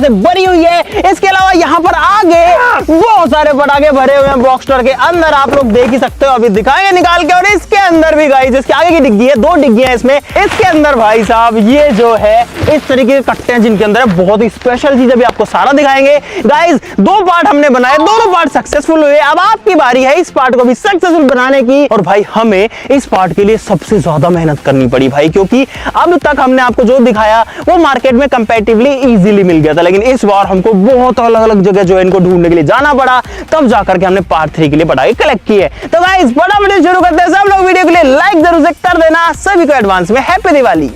से भरी हुई है। इसके अलावा यहाँ पर आगे बहुत सारे पटाखे भरे हुए हैं बॉक्सटर के अंदर, आप लोग देख ही सकते हो। अभी दिखाएंगे निकाल के। और इसके अंदर भी गाइस, इसके आगे की डिग्गी है, 2 डिग्गी है इसमें। इसके अंदर भाई साहब ये जो है इस तरीके के कट्टे हैं जिनके अंदर बहुत ही स्पेशल चीज, अभी आपको सारा दिखाएंगे गाइस। 2 पार्ट हमने बनाए, दोनों पार्ट सक्सेसफुल हुए। अब आपकी बारी है इस पार्ट को भी सक्सेसफुल बनाने की। और भाई हमें इस पार्ट के लिए सबसे ज्यादा मेहनत करनी पड़ी भाई, क्योंकि अब तक हमने आपको जो दिखाया वो मार्केट में कंपैरेटिवली इजीली मिल गया था, लेकिन इस बार हमको बहुत अलग अलग जगह जो है इनको ढूंढने के लिए जाना पड़ा, तब जाकर के हमने पार्ट 3 के लिए पटाखे कलेक्ट किए। तो गाइस फटाफट शुरू करते हैं। सब लोग वीडियो के लिए लाइक जरूर से कर देना। सभी को एडवांस में हैप्पी दिवाली।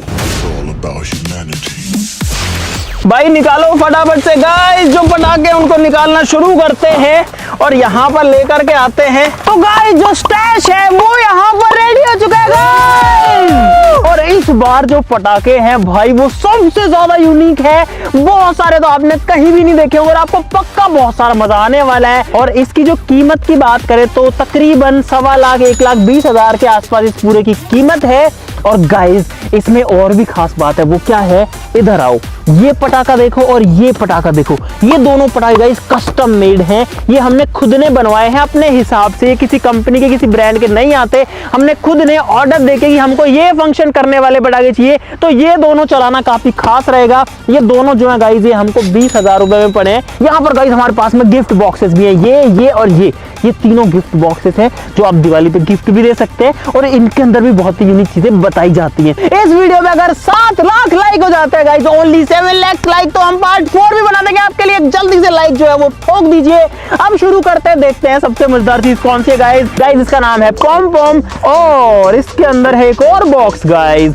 भाई निकालो फटाफट से गाइस, जो पटाखे उनको निकालना शुरू करते हैं और यहाँ पर लेकर के आते हैं। तो गाइस जो स्टैश है वो यहाँ पर रेडी हो चुका है गाइस। और इस बार जो पटाखे हैं भाई वो सबसे ज्यादा यूनिक है, बहुत सारे तो आपने कहीं भी नहीं देखे होंगे और आपको पक्का बहुत सारा मजा आने वाला है। और इसकी जो कीमत की बात करें तो तकरीबन 1.25 लाख 1,20,000 के आसपास इस पूरे की कीमत है। और गाइस इसमें और भी खास बात है, वो क्या है, इधर आओ। ये पटाखा देखो और ये पटाखा देखो, ये दोनों पटाखे गाइस कस्टम मेड हैं। ये हमने खुद ने बनवाए हैं अपने हिसाब से, किसी कंपनी के किसी ब्रांड के नहीं आते। हमने खुद ने ऑर्डर देके कि हमको ये फंक्शन करने वाले पटाखे चाहिए, तो ये दोनों चलाना काफी खास रहेगा। ये दोनों जो है गाइस ये हमको 20,000 रुपए में पड़े हैं। यहाँ पर गाइस हमारे पास में गिफ्ट बॉक्सेस भी हैं, ये और ये तीनों गिफ्ट बॉक्सेस हैं जो आप दिवाली पे गिफ्ट भी दे सकते हैं। और इनके अंदर भी बहुत ही यूनिक चीजें बताई जाती हैं। इस वीडियो में अगर 7 लाख लाइक हो जाते हैं गाइस, ओनली 7 लाख लाइक, तो हम पार्ट 4 भी बना देंगे आपके लिए। जल्दी से लाइक जो है वो ठोक दीजिए। अब शुरू करते हैं, देखते हैं सबसे मजेदार चीज कौन सी है गाइस। इसका नाम है पॉम पॉम और इसके अंदर है एक और बॉक्स गाइस।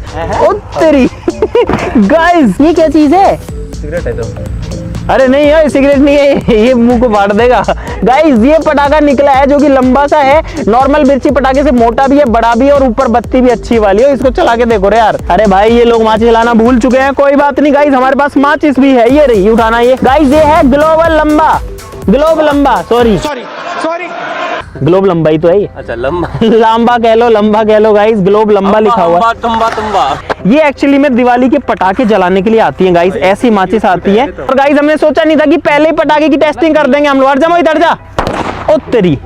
उत्तरी गाइस ये क्या चीज है? सिगरेट है तो। अरे नहीं यार सिगरेट नहीं है, ये मुंह को फाड़ देगा। गाइस ये पटाखा निकला है जो कि लंबा सा है, नॉर्मल मिर्ची पटाखे से मोटा भी है, बड़ा भी है और ऊपर बत्ती भी अच्छी वाली है। इसको चला के देखो रे यार। अरे भाई ये लोग माचिस चलाना भूल चुके हैं, कोई बात नहीं गाइस, हमारे पास माचिस भी है। ये रही उठाना। ये गाइस ये है ग्लोब लंबा सॉरी ग्लोब लंबा ही तो है ये। अच्छा लंबा लंबा कह लो गाइस, ग्लोब लंबा लिखा हुआ है। तुम्बा ये एक्चुअली में दिवाली के पटाखे जलाने के लिए आती हैं गाइस, ऐसी माचिस आती है। और गाइस हमने सोचा नहीं था कि पहले ही पटाखे की टेस्टिंग कर देंगे हम लोग। अर्जा इधर जा, उत्तरी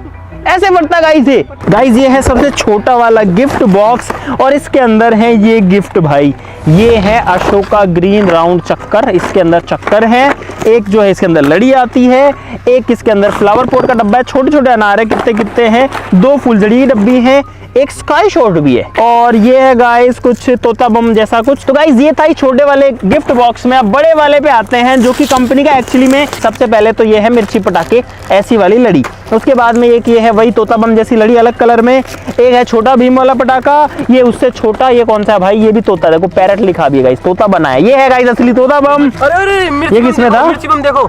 ऐसे बढ़ता गाइस ये है सबसे छोटा वाला गिफ्ट बॉक्स और इसके अंदर है ये गिफ्ट भाई। ये है अशोका ग्रीन राउंड चक्कर, इसके अंदर चक्कर है। एक जो है इसके अंदर लड़ी आती है, एक इसके अंदर फ्लावर पॉट का डब्बा है, छोटे छोटे अनार है, कितने हैं, 2 फुलझड़ी डब्बी है, एक स्काई शॉट भी है। और ये है गाइस कुछ तोता बम जैसा कुछ। तो गाइस ये था ही छोटे वाले गिफ्ट बॉक्स में। अब बड़े वाले पे आते हैं जो कि कंपनी का एक्चुअली में सबसे पहले तो ये है मिर्ची पटाखे ऐसी वाली लड़ी, उसके बाद में एक ये है वही तोता बम जैसी लड़ी अलग कलर में, एक है छोटा भीम वाला पटाखा, ये उससे छोटा, ये कौन सा है भाई, ये भी तोता, देखो पैरट लिखा भी है गाइस, तोता बना है। ये है गाइस असली तोता बम। अरे ये किसमें था? मिर्ची बम देखो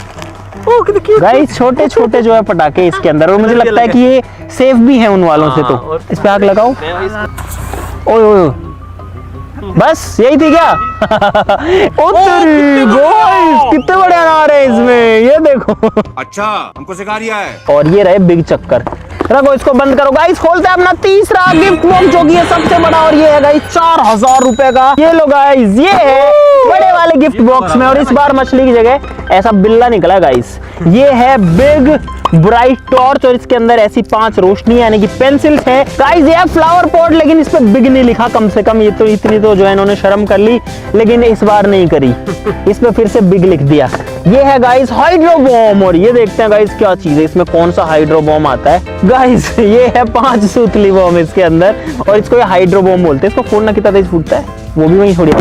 गाइस छोटे छोटे जो है पटाखे इसके अंदर, और मुझे लगता है कि ये सेफ भी है उन वालों से। तो इस पे आग लगाओ। ओए बस यही थी क्या? कितने बड़े अनार है इसमें, ये देखो। अच्छा हमको सिखा रिया है। और ये रहे बिग चक्कर। रखो इसको बंद करो गाइस, खोलते हैं अपना तीसरा गिफ्ट बॉक्स जो कि है सबसे बड़ा, और ये है गाइस 4,000 रुपए का। ये लो गाइस ये है बड़े वाले गिफ्ट बॉक्स में, और इस बार मछली की जगह ऐसा बिल्ला निकला गाइस। ये है बिग ब्राइट टॉर्च और इसके अंदर ऐसी 5 रोशनी यानी कि पेंसिल्स है गाइस। ये है फ्लावर पॉट, लेकिन इस पे बिग नहीं लिखा, कम से कम ये तो इतनी तो जो है इन्होंने शर्म कर ली, लेकिन इस बार नहीं करी, इस पे फिर से बिग लिख दिया। ये है गाइस हाइड्रो बॉम्ब, और ये देखते हैं गाइस क्या चीज है, इसमें कौन सा हाइड्रो बॉम्ब आता है गाइस। ये है 5 सूतली बॉम्ब इसके अंदर, और इसको ये हाइड्रो बॉम्ब बोलते हैं। इसको फोड़ना कितना तेज फूटता है वो भी वही थोड़ी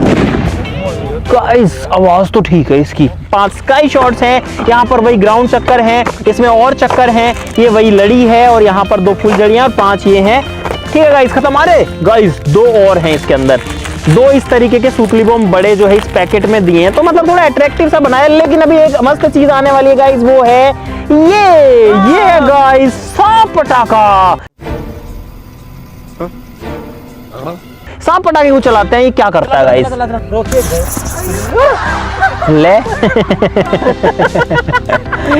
गाइस, आवाज तो ठीक है इसकी। 5 स्काई शॉट्स हैं, यहाँ पर वही ग्राउंड चक्कर है, इसमें और चक्कर हैं, ये वही लड़ी है, और यहाँ पर 2 फुलझड़ियां और 5 ये हैं। ठीक है गाइस खत्म। अरे गाइस 2 और हैं इसके अंदर, 2 इस तरीके के सूतली बम बड़े जो है इस पैकेट में दिए हैं, तो मतलब थोड़ा अट्रैक्टिव सा बनाया। लेकिन अभी एक मस्त चीज आने वाली है गाइस, वो है ये है गाइस सांप पटाखा। सांप पटाखे को चलाते हैं, ये क्या करता है गाइस? ले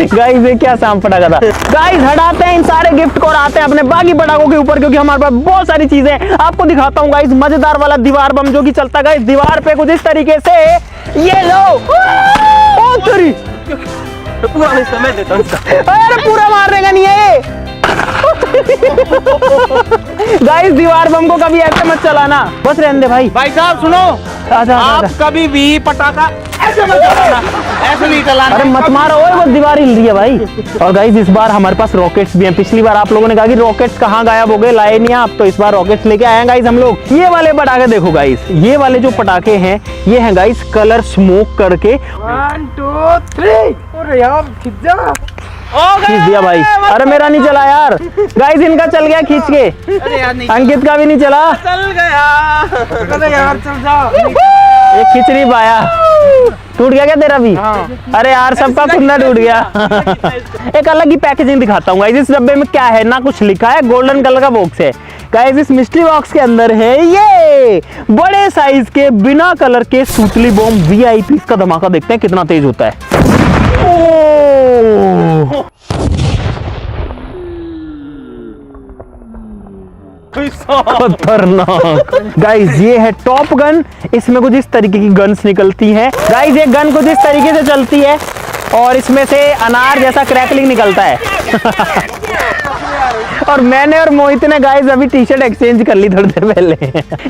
गाइस ये क्या सांप पटाखा था? गाइस हटाते हैं इन सारे गिफ्ट को और आते हैं अपने बाकी पटाखों के ऊपर, क्योंकि हमारे पास बहुत सारी चीजें आपको दिखाता हूँ गाइस। मजेदार वाला दीवार बम जो कि चलता है गाइस दीवार पे कुछ इस तरीके से, ये लो पूरा मैं समय देता हूँ इसका। अरे पूरा मारने नहीं है ये। गाइस दीवार बम को कभी ऐसे मत चलाना, बस रहने दे भाई। भाई साहब सुनो, आजा आप आजा। कभी भी पटाखा ऐसे मत चलाना, ऐसे नहीं चलाना। अरे मत मारो, ओए वो दीवार हिल रही है भाई। और गाइस इस बार हमारे पास रॉकेट्स भी हैं। पिछली बार आप लोगों ने कहा कि रॉकेट्स कहाँ गायब हो गए, लाए नहीं आप, तो इस बार रॉकेट्स लेके आए हैं गाइस हम लोग। ये वाले पटाखे देखो गाइस, ये वाले जो पटाखे हैं ये हैं गाइस कलर स्मोक करके। 1 2 3। अरे यार खिंच जा। खींच दिया भाई। अरे मेरा नहीं चला यार गाइस, इनका चल गया खींच के। अरे यार नहीं अंकित का भी नहीं चला, चल गया। अरे यार चल जा। ये खींच नहीं पाया। टूट गया क्या तेरा भी? हाँ। अरे यार सबका कुंडा टूट गया। एक अलग ही पैकेजिंग दिखाता हूँ गाइस, इस डब्बे में क्या है ना कुछ लिखा है, गोल्डन कलर का बॉक्स है गाइस। इस मिस्ट्री बॉक्स के अंदर है ये बड़े साइज के बिना कलर के सूतली बम VIP। इसका धमाका देखते हैं कितना तेज होता है। ओह खतरनाक गाइस, ये है टॉप गन। इसमें कुछ इस तरीके की गन्स निकलती हैं गाइस। ये गन कुछ इस तरीके से चलती है और इसमें से अनार जैसा क्रैकलिंग निकलता है। और मैंने और मोहित ने गाइस अभी टी-शर्ट एक्सचेंज कर ली थोड़ी देर पहले।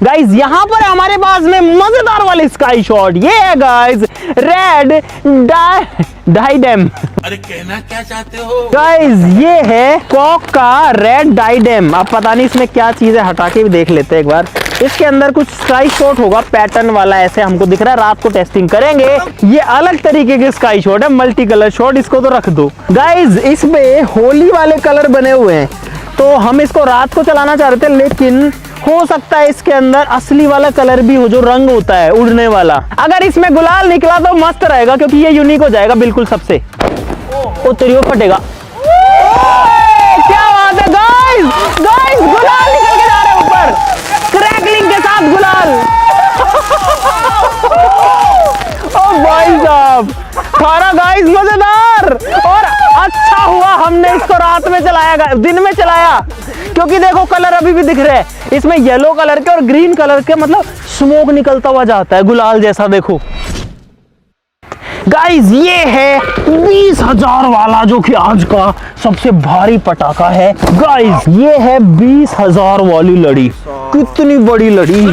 गाइस यहाँ पर हमारे पास में मजेदार वाली स्काई शॉट, ये है गाइस रेड डाइडेम। अरे कहना क्या चाहते हो? गाइस ये है कॉक का रेड डाइडेम। अब पता नहीं इसमें क्या चीज है, हटा के भी देख लेते हैं एक बार। इसके अंदर कुछ स्काई शॉट होगा पैटर्न वाला, ऐसे हमको दिख रहा है। रात को टेस्टिंग करेंगे। ये अलग तरीके के स्काई शॉट है, मल्टी कलर शॉट, इसको तो रख दो। गाइस इसमें होली वाले कलर बने हुए हैं, तो हम इसको रात को चलाना चाह रहे थे, लेकिन हो सकता है इसके अंदर असली वाला कलर भी हो, जो रंग होता है उड़ने वाला। अगर इसमें गुलाल निकला तो मस्त रहेगा, क्योंकि ये यूनिक हो जाएगा बिल्कुल सबसे। ओ तेरी वो फटेगा। क्या बात है गाइस, गाइस गुलाल निकल के जा रहे हैं ऊपर, क्रैकलिंग के साथ गुलाल। ओ भाई साहब खाना गाइस मजेदार। और अच्छा हुआ हमने इसको रात में चलाया, दिन में चलाया, क्योंकि देखो कलर अभी भी दिख रहे हैं इसमें, येलो कलर के और ग्रीन कलर के, मतलब स्मोक निकलता हुआ जाता है गुलाल जैसा। देखो गाइस ये है 20,000 वाला, जो कि आज का सबसे भारी पटाखा है। गाइस ये है 20,000 वाली लड़ी। कितनी बड़ी लड़ी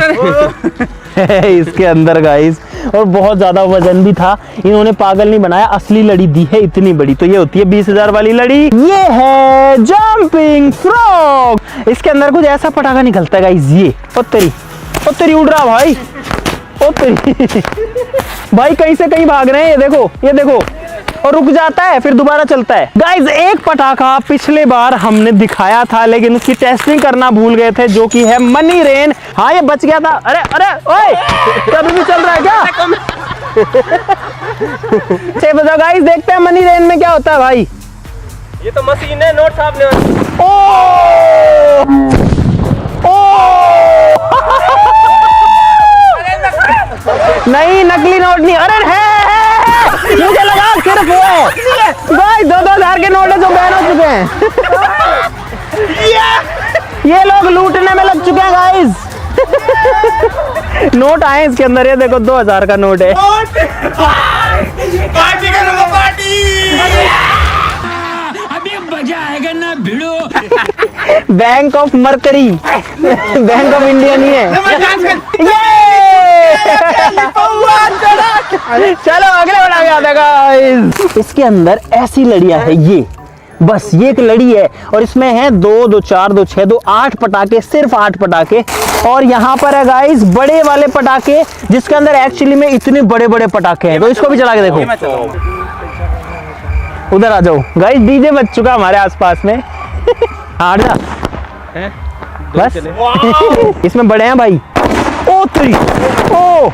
है इसके अंदर गाइस, और बहुत ज्यादा वजन भी था। इन्होंने पागल नहीं बनाया, असली लड़ी दी है इतनी बड़ी। तो ये होती है 20,000 वाली लड़ी। ये है जंपिंग फ्रॉग। इसके अंदर कुछ ऐसा पटाखा निकलता है गाइस, ये ओ तेरी उड़ रहा भाई, ओ तेरी भाई कहीं से कहीं भाग रहे हैं। ये देखो और रुक जाता है फिर दोबारा चलता है। गाइस एक पटाखा पिछले बार हमने दिखाया था, लेकिन उसकी टेस्टिंग करना भूल गए थे, जो कि है मनी रेन। हाँ ये बच गया था। अरे ओए कभी भी चल रहा है क्या? अच्छा बताओ गाइस, देखते हैं मनी रेन में क्या होता है भाई। ये तो मशीन है, नोट छापने वाली। नहीं नकली नोट नहीं। अरे है मुझे लगा सिर्फ वो है। गाइस 2,000 के नोट है जो बैन हो चुके हैं। ये लोग लूटने में लग चुके हैं गाइस। नोट आए इसके अंदर, ये देखो 2,000 का नोट है। पार्टी करूंगा पार्टी। अभी मजा आएगा ना भिड़ो। Bank of Mercury, bank of India नहीं है। चलो अगले बड़ा याद है गाइस। इसके अंदर ऐसी लड़ियां है, ये बस ये एक लड़ी है, और इसमें है 2, 2, 4, 2, 6, 2, 8 पटाखे, सिर्फ 8 पटाखे। और यहाँ पर है गाइस बड़े वाले पटाखे, जिसके अंदर एक्चुअली में इतने बड़े बड़े पटाखे हैं। तो इसको भी चला के देखो। उधर आ जाओ गाइस, डीजे बज चुका हमारे आसपास में। आ जा बस। इसमें बड़े हैं भाई। ओ तेरी ओ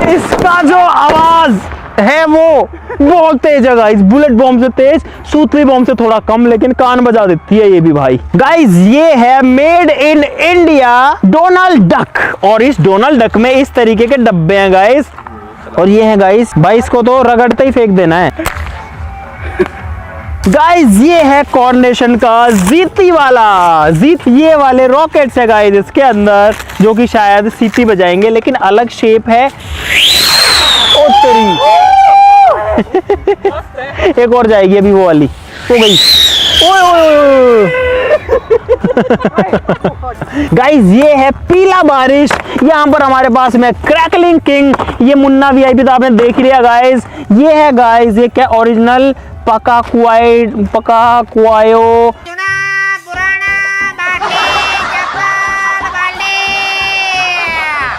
इसका जो आवाज है वो बहुत तेज है गाइस, बुलेट बॉम्ब से तेज, सूतली बॉम्ब से थोड़ा कम, लेकिन कान बजा देती है ये भी भाई। गाइस ये है made in India Donald duck, और इस डोनाल्ड डक में इस तरीके के डब्बे हैं गाइस। और ये है गाइस, भाई इसको तो रगड़ते ही फेंक देना है। गाइस ये है कॉर्नेशन का जीती वाला जीत, ये वाले रॉकेट्स है गाइस इसके अंदर, जो कि शायद सीटी बजाएंगे, लेकिन अलग शेप है। ओ तेरी एक और जाएगी अभी वो वाली, तो गई। ओए ओए गाइस ये है पीला बारिश। यहाँ पर हमारे पास में क्रैकलिंग किंग, ये मुन्ना वीआईपी तो आपने देख लिया गाइस। ये है गाइस, ये क्या ओरिजिनल पकाकुआयो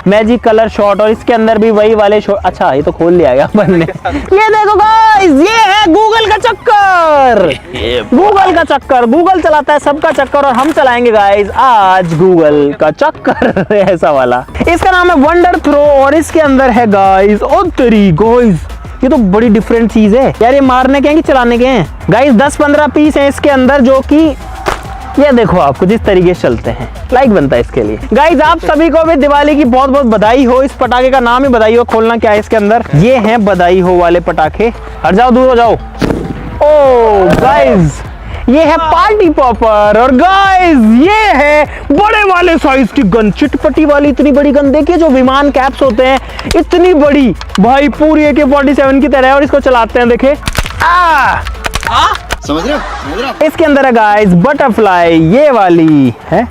मैजिक कलर शॉट, और इसके अंदर भी वही वाले शॉट। अच्छा ये तो खोल लिया गया अपन ने। ये देखो गाइस, ये है गूगल का चक्कर। गूगल का चक्कर, गूगल चलाता है सबका चक्कर, और हम चलाएंगे गाइस आज गूगल का चक्कर ऐसा वाला। इसका नाम है वंडर थ्रो, और इसके अंदर है गाइस, ओ तेरी गाइस ये तो बड़ी डिफरेंट चीज है यार। ये मारने के हैं कि चलाने के हैं गाइस? 10-15 पीस है इसके अंदर, जो कि ये देखो आपको जिस तरीके से चलते हैं, लाइक बनता है इसके लिए। गाइस आप सभी को भी दिवाली की बहुत बहुत बधाई हो। इस पटाखे का नाम ही बधाई हो। खोलना क्या है इसके अंदर? ये हैं बधाई हो वाले पटाखे। हट जाओ, दूर हो जाओ। ओ गाइस ये है पार्टी पॉपर, और गाइस ये है बड़े वाले साइज की गन, चिटपटी वाली इतनी बड़ी गन। देखिए जो विमान कैप्स होते हैं इतनी बड़ी भाई, पूरी AK-47 की तरह है, और इसको चलाते हैं देखे। समझ रहे हो? इसके अंदर है गाइस बटरफ्लाई, ये वाली है,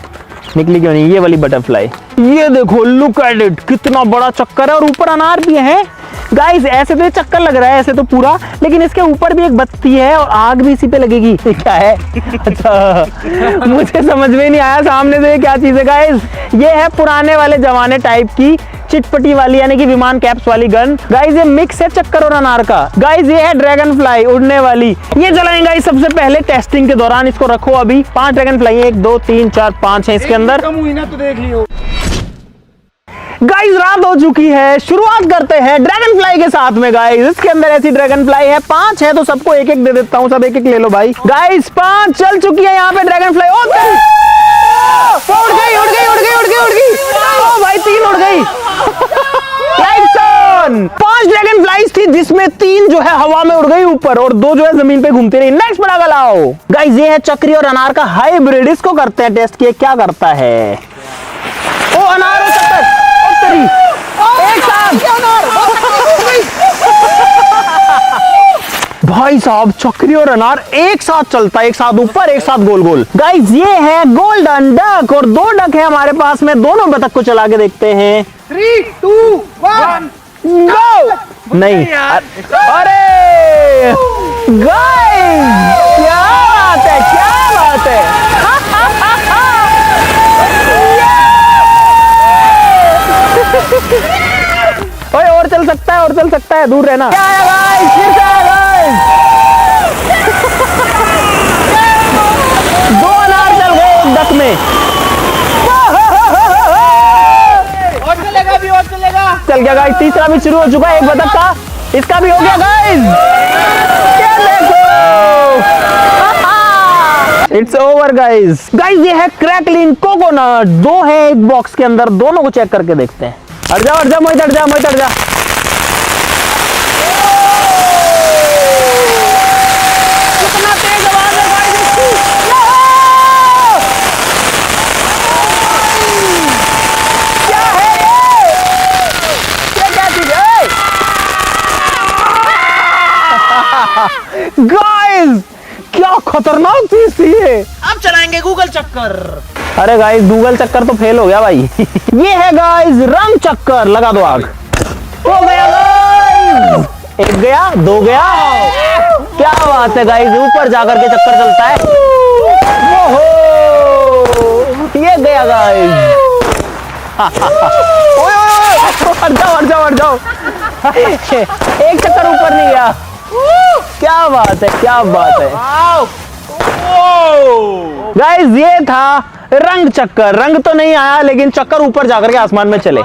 निकली क्यों नहीं, ये वाली बटरफ्लाई। ये देखो लुक एट इट, कितना बड़ा चक्कर है, और ऊपर अनार भी है गाइस। ऐसे तो ये चक्कर लग रहा है ऐसे तो पूरा, लेकिन इसके ऊपर भी एक बत्ती है, और आग भी इसी पे लगेगी। क्या है? अच्छा मुझे समझ में नहीं आया सामने से क्या चीज है गाइस। ये है पुराने वाले जमाने टाइप की चिटपटी वाली, यानी कि विमान कैप्स वाली गन। गाइस ये मिक्स है चक्कर और अनार का। गाइस ये है ड्रैगन फ्लाई उड़ने वाली, ये चलाएंगे गाइस सबसे पहले टेस्टिंग के दौरान। इसको रखो अभी। 5 ड्रैगन फ्लाई, 1 2 3 4 5 है इसके अंदर। तो देख लियो गाइस रात हो चुकी है, शुरुआत करते हैं ड्रैगन फ्लाई के साथ में। गाइस इसके अंदर ऐसी ड्रैगन फ्लाई है, 5 है, तो सबको एक एक दे देता हूँ, सब एक एक ले लो भाई। गाइस 5 चल चुकी है यहाँ पे ड्रैगन फ्लाई। उड़ गई उड़ गई उड़ गई उड़ गई उड़ गई, ओ भाई 3 उड़ गई। 5 ड्रैगन फ्लाइज थी, जिसमें 3 जो है हवा में उड़ गई ऊपर, और 2 जो है जमीन पे घूमती रही। नेक्स्ट पटाखा लाओ। गाइस ये है चक्री और अनार का हाइब्रिड, इसको करते हैं टेस्ट किए क्या करता है। ओ अनार और चक्कर, एक साथ भाई साहब, चक्री और अनार एक साथ चलता है, एक साथ ऊपर एक साथ गोल गोल। गाइस ये है गोल्डन डक, और 2 डक है हमारे पास में, दोनों बतख को चला के देखते हैं। 3 2 1 गो। नहीं अरे गाइस क्या बात है, क्या बात है। ओए और चल सकता है, और चल सकता है, दूर रहना। क्या है गाइस, फिर से आया गाइस। 2 अनार चल गए एक डक में। और चलेगा भी, और चलेगा। चल गया गाइस, तीसरा भी शुरू हो चुका है एक बतख का, इसका भी हो गया गाइस। क्या देखो, इट्स ओवर गाइस। गाइस ये है क्रैकलिंग कोकोनट, 2 है एक बॉक्स के अंदर, दोनों को चेक करके देखते हैं। हट जा मोहित, हट जा मोहित, हट जा। कितना तेज आवाज है गाइस इसकी। क्या है ये, क्या चीज है गाइस, क्या खतरनाक चीज थी ये। अब चलाएंगे गूगल चक्कर। अरे गाइस गूगल चक्कर तो फेल हो गया भाई। ये है गाइस रंग चक्कर, लगा दो आग। हो गया गाइस, 1 गया 2 गया, क्या बात है गाइस, ऊपर जाकर के चक्कर चलता है। ओहो ये गया गाइस। ओए हट जाओ हट जाओ हट जाओ। एक चक्कर ऊपर नहीं गया, क्या बात है, क्या बात है गाइस। ये था रंग चक्कर, रंग तो नहीं आया लेकिन चक्कर ऊपर जाकर के आसमान में चले।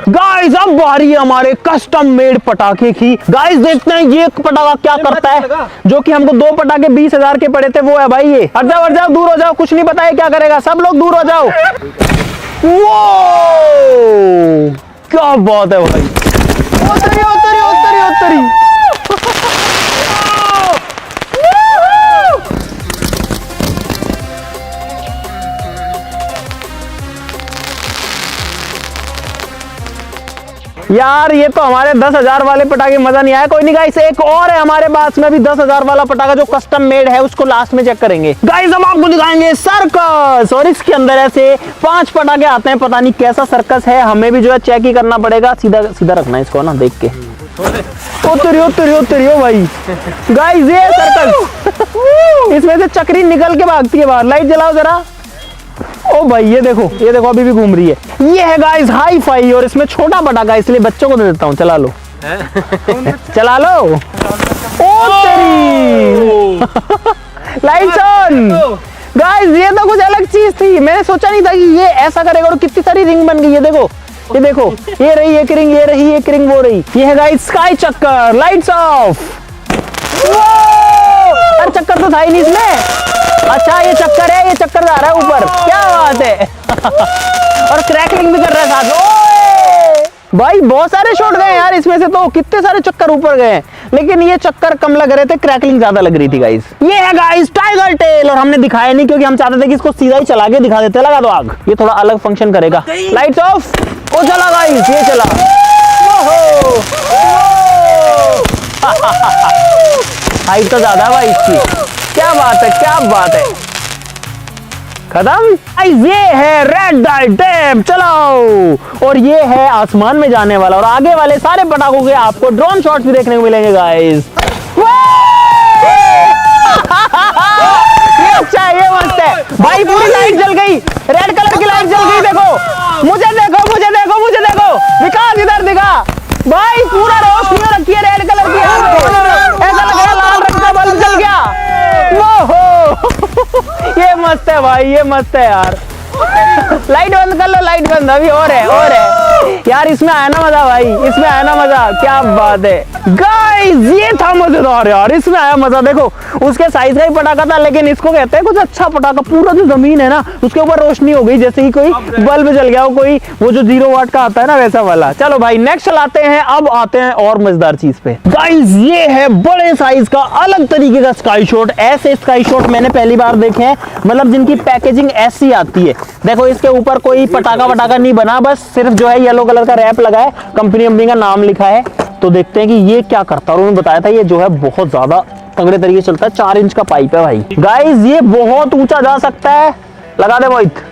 गाइस अब बारी है हमारे कस्टम मेड पटाखे की। गाइस देखते हैं ये पटाखा क्या करता है, जो कि हमको 2 पटाखे 20,000 के पड़े थे, वो है भाई ये। हट जाओ दूर हो जाओ, कुछ नहीं पता है क्या करेगा, सब लोग दूर हो जाओ। वो क्या बात है भाई, उतरी उतरी उतरी उतरी। यार ये तो हमारे 10,000 वाले पटाखे मजा नहीं आया। कोई नहीं गाइस, एक और है हमारे पास में भी 10,000 वाला पटाखा जो कस्टम मेड है, उसको लास्ट में चेक करेंगे। गाइस हम आपको दिखाएंगे सर्कस, और इसके अंदर ऐसे 5 पटाखे आते हैं। पता नहीं कैसा सर्कस है, हमें भी जो है चेक ही करना पड़ेगा। सीधा सीधा रखना है इसको ना, देख के। उतरियो भाई। गाइस ये सर्कस, इसमें से चक्री निकल के भागती है बाहर। लाइट जलाओ जरा। ओ भाई ये देखो अभी भी घूम रही है। ये है गाइस हाई फाई, और इसमें छोटा पटाखा, इसलिए बच्चों को दे देता हूँ। चला लो चला लो। ओ तेरी लाइट्स ऑन। गाइस ये तो कुछ अलग चीज थी, मैंने सोचा नहीं था कि ये ऐसा करेगा। और कितनी सारी रिंग बन गई है, ये देखो ये रही एक रिंग, ये रही एक रिंग, वो रही। ये है गाइस स्काई चक्कर। Lights off. अरे चक्कर तो था ही नहीं इसमें। अच्छा ये चक्कर है, ये चक्कर जा रहा है ऊपर, क्या बात है। और क्रैकलिंग भी कर रहा है साथ में। भाई बहुत सारे शॉट गए यार इसमें से, तो कितने सारे चक्कर ऊपर गए, लेकिन ये चक्कर कम लग रहे थे, क्रैकलिंग ज्यादा लग रही थी गाइस। ये है गाइस टाइगर टेल, और हमने दिखाया नहीं क्योंकि हम चाहते थे कि इसको सीधा ही चला के दिखा देते। लगा दो आग, ये थोड़ा अलग फंक्शन करेगा। Lights off. ओ चला गाइस, ये चला। हाइट तो ज्यादा है भाई इसकी। क्या बात है, क्या बात है। खत्म। ये है रेड आइटम, चलो। और ये है आसमान में जाने वाला, और आगे वाले सारे पटाखों के आपको ड्रोन शॉट्स भी देखने को मिलेंगे गाइस। ये अच्छा है, ये मस्त है भाई। पूरी लाइट जल गई, रेड कलर की लाइट जल गई। देखो मुझे देखो, मुझे देखो, मुझे देखो। विकास इधर दिखा भाई, पूरा रोशनी रखी है रेड कलर की। ऐसा लग रहा लाल रंग का बल्ब जल गया। ये मस्त है भाई, ये मस्त है यार। लाइट बंद कर लो, लाइट बंद। अभी और है यार, इसमें आया ना मजा भाई, इसमें आया ना मजा। क्या बात है गाइस, ये था मजेदार यार, इसमें आया मजा। देखो उसके साइज का ही पटाखा था, लेकिन इसको कहते हैं कुछ अच्छा पटाखा। पूरा जो जमीन है ना उसके ऊपर रोशनी हो गई, जैसे ही कोई बल्ब जल गया हो, कोई वो जो 0 वाट का आता है ना, वैसा वाला। चलो भाई नेक्स्ट चलाते हैं। अब आते हैं और मजेदार चीज पे गाइस। ये है बड़े साइज का अलग तरीके का स्काई शॉट। ऐसे स्काई शॉट मैंने पहली बार देखे हैं, मतलब जिनकी पैकेजिंग ऐसी आती है। देखो इसके ऊपर कोई पटाखा वटाखा नहीं बना, बस सिर्फ जो है येलो कलर का रैप लगा है, कंपनी का नाम लिखा है। तो देखते हैं कि ये क्या करता है। और उन्होंने बताया था ये जो है बहुत ज्यादा तगड़े तरीके से चलता है। 4 इंच का पाइप है भाई। गाइस ये बहुत ऊंचा जा सकता है। लगा दे मोहित।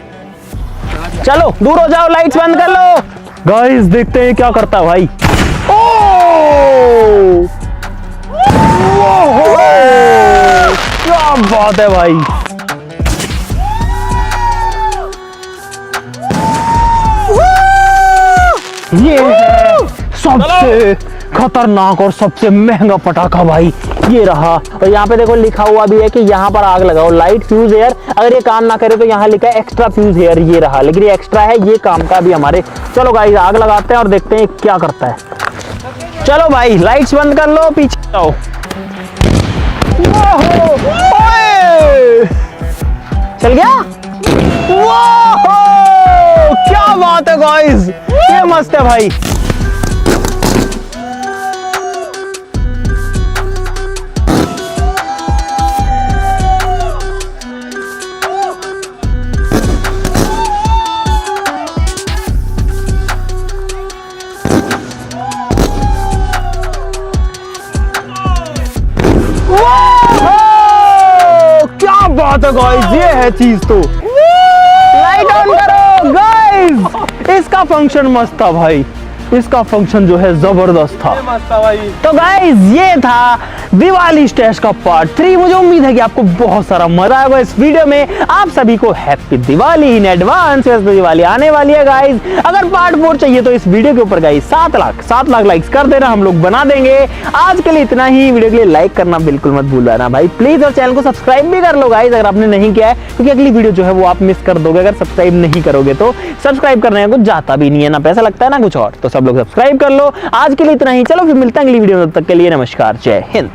चलो दूर हो जाओ, लाइट्स बंद कर लो। गाइस देखते हैं क्या करता है भाई। क्या बात है भाई। ये है सबसे खतरनाक और सबसे महंगा पटाखा भाई, ये रहा। और यहाँ पे देखो लिखा हुआ भी है कि यहाँ पर आग लगाओ, लाइट फ्यूज एयर। अगर ये काम ना करे तो यहाँ लिखा है एक्स्ट्रा फ्यूज एयर। ये रहा, लेकिन ये एक्स्ट्रा है, ये काम का भी हमारे। चलो गाइस आग लगाते हैं और देखते हैं क्या करता है। चलो भाई लाइट्स बंद कर लो, पीछे जाओ। चल गया। क्या बात है गाइस, ये मस्त है भाई। क्या बात है गाइस, ये है चीज। तो लाइट ऑन करो गाइस। इसका फंक्शन मस्त था भाई, इसका फंक्शन जो है जबरदस्त था। मस्त था भाई। तो गाइस ये था दिवाली स्टैश का पार्ट 3। मुझे उम्मीद है कि आपको बहुत सारा मजा आएगा इस वीडियो में। आप सभी को हैप्पी दिवाली इन एडवांस। वैसे दिवाली आने वाली है गाइस। अगर पार्ट 4 चाहिए तो इस वीडियो के ऊपर गाइस 7 लाख लाइक्स कर देना, हम लोग बना देंगे। आज के लिए इतना ही। वीडियो के लिए लाइक करना बिल्कुल मत भूलना भाई प्लीज, और चैनल को सब्सक्राइब भी कर लो गाइस अगर आपने नहीं किया है, क्योंकि अगली वीडियो जो है वो आप मिस कर दोगे अगर सब्सक्राइब नहीं करोगे। तो सब्सक्राइब करने का कुछ जाता भी नहीं है, ना पैसा लगता है ना कुछ और। तो सब लोग सब्सक्राइब कर लो। आज के लिए इतना ही। चलो फिर मिलते हैं अगली वीडियो में, तब तक के लिए नमस्कार, जय हिंद।